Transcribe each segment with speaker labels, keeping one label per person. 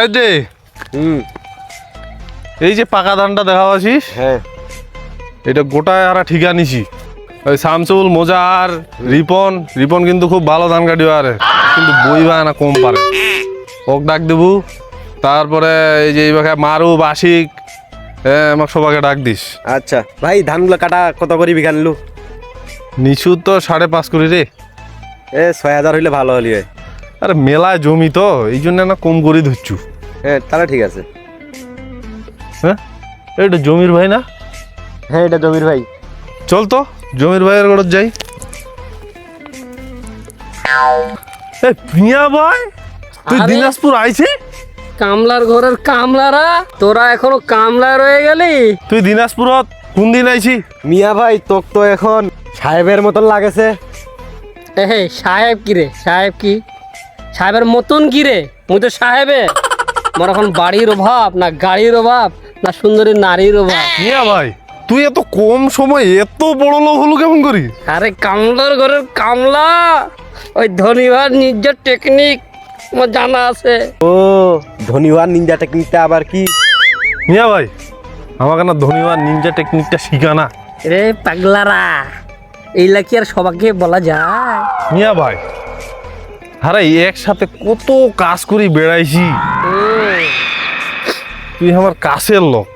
Speaker 1: এই যে এই যে পাকা ধানটা দেখা পাচ্ছিস,
Speaker 2: হ্যাঁ
Speaker 1: এটা গোটায় আর ঠিকা নিছি। ওই শামসুল মোজার রিপন কিন্তু খুব ভালো ধান কাটিও আরে, কিন্তু বইবা না কম পারে। ওক ডাক দেবু, তারপরে এই যে এইভাবে মারু বাসিক আমাকে সবাইকে ডাক দিস।
Speaker 2: আচ্ছা ভাই, ধানগুলো কাটা কত করে বিঘা নিলু?
Speaker 1: নিচু তো 5.5 করি রে।
Speaker 2: 6,000 হইলে ভালো হলি।
Speaker 1: আরে মেলায় জমি তো এই জন্য না কম করে ধরছু।
Speaker 2: হ্যাঁ তাহলে ঠিক আছে।
Speaker 1: হ্যাঁ এটা জমির ভাই না?
Speaker 2: হ্যাঁ এটা জমির ভাই।
Speaker 1: চল তো জমির ভাইয়ের ঘর যাই। মিয়া ভাই তুই
Speaker 3: আরে,
Speaker 1: দিনাজপুর আইছি?
Speaker 3: কামলার ঘরের কামলারা, তোরা এখনো কামলা রয়ে গেলি?
Speaker 1: তুই দিনাজপুরত কোন দিন আইছি?
Speaker 2: মিয়া ভাই তোক তো এখন সাহেবের মতন লাগেছে।
Speaker 3: হে সাহেব কি রে? সাহেব কি সাহেবের মতন কি রে? মুই তো সাহেবে। মোর এখন বাড়ির অভাব না, গাড়ির অভাব না, সুন্দরী নারীর অভাব।
Speaker 1: মিয়া ভাই তুই এত কম সময় এত বড় লোক হলো কেমন করি?
Speaker 3: আরে কামলার ঘরের কামলা, ওই ধনীবার নিজের টেকনিক আমার জানা আছে।
Speaker 2: ও ধনীওয়ান নিনজা টেকনিকটা আবার কি?
Speaker 1: মিয়া ভাই আমাকে না ধনীবার নিনজা টেকনিকটা শিখা না।
Speaker 3: রে পাগলারা, এইলা কি আর সবাইকে বলা যায়?
Speaker 1: মিয়া ভাই আরে একসাথে কত কাজ করি বেড়াইছি, তুই আমার কাছের লোক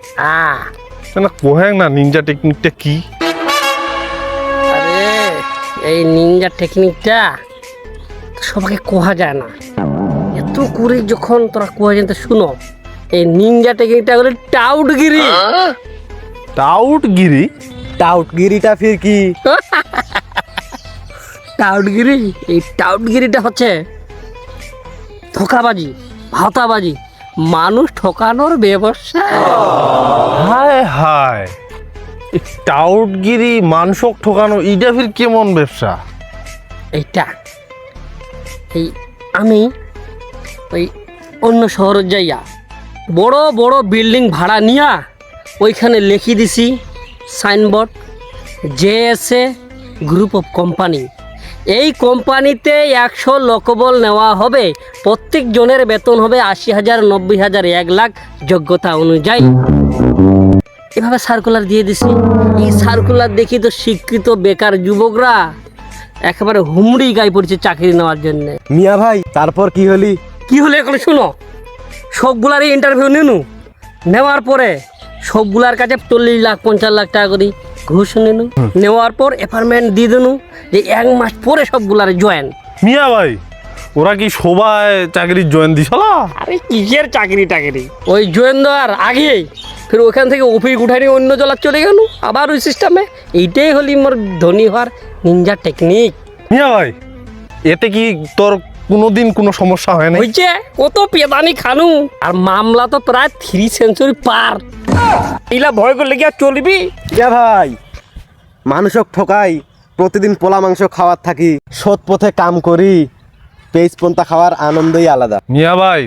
Speaker 1: না, কোহেং না নিনজা টেকনিকটা কি?
Speaker 3: আরে এই নিনজা টেকনিকটা সবাইকে কোয়া যায় না, এত করে যখন তোরা কোয়া যায়। শুনো, এই নিনজা টেকনিকটা হলো টাউটগিরি।
Speaker 1: টাউটগিরি?
Speaker 2: টাউটগিরিটা ফির কি?
Speaker 3: টাউটগিরি, এই টাউটগিরিটা হচ্ছে ধোকাবাজি, ভাওতাবাজি, মানুষ ঠকানোর ব্যবসা।
Speaker 1: হায় হায়, এই টাউটগিরি মানসক ঠকানো এইটা ফির কেমন ব্যবসা?
Speaker 3: এইটা এই আমি ওই অন্য শহরে যাইয়া বড় বড় বিল্ডিং ভাড়া নিয়া ওইখানে লিখি দিছি signboard, JSA group of company. এই কোম্পানিতে 100 লোকবল নেওয়া হবে, প্রত্যেক জনের বেতন হবে 80,000, 90,000, 1 লাখ যোগ্যতা অনুযায়ী। এভাবে সার্কুলার দিয়ে দিছি। এই সার্কুলার দেখি তো শিক্ষিত বেকার যুবকরা একেবারে হুমড়ি গায়ে পড়ছে চাকরি নেওয়ার জন্য।
Speaker 2: মিয়া ভাই তারপর কি হলি?
Speaker 3: কি হলো এখন শুনো, সবগুলারই ইন্টারভিউ নেওয়ার পরে সবগুলার কাছে 40 লাখ 50 লাখ টাকা করে ঘুষ নেওয়ার পর অ্যাপার্টমেন্ট দিয়ে দিনু যে 1 মাস পরে সবগুলার জয়েন।
Speaker 1: মিয়া ভাই ওরা কি সবাই চাকরির জয়েন দিছলা?
Speaker 3: আরে কিসের চাকরি টাকরি, ওই জয়েন দেওয়ার আগেই ফির ওখান থেকে অফিস উঠানি অন্য জেলার চলে গেল আবার ওই সিস্টেমে। এইটাই হলি মোর ধনী হওয়ার নিনজা টেকনিক।
Speaker 1: মিয়া ভাই এতে কি তোর কোনোদিন কোনো সমস্যা হয় না?
Speaker 3: হয়েছে কত পেদানি খানু, আর মামলা তো প্রায় 3 সেঞ্চুরি পার। এইলা ভয় করলে কি আর চলবি?
Speaker 2: মিয়া ভাই মানুষক ঠকাই, প্রতিদিন পোলা মাংস খাওয়ার থাকি, সৎ পথে কাম করি, পেজ পন্থা খাওয়ার আনন্দই আলাদা।
Speaker 1: মিয়া ভাই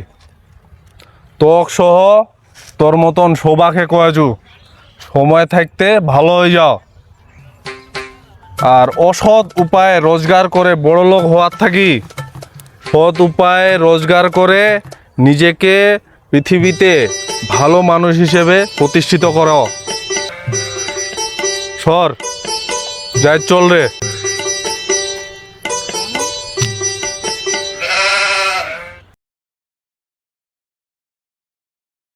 Speaker 1: তোক সহ তোর মতন সবাকে কয়েছু সময় থাকতে ভালো হয়ে যাও, আর অসৎ উপায়ে রোজগার করে বড় লোক হওয়ার থাকি সৎ উপায়ে রোজগার করে নিজেকে পৃথিবীতে ভালো মানুষ হিসেবে প্রতিষ্ঠিত করো। সর যাই চল রে।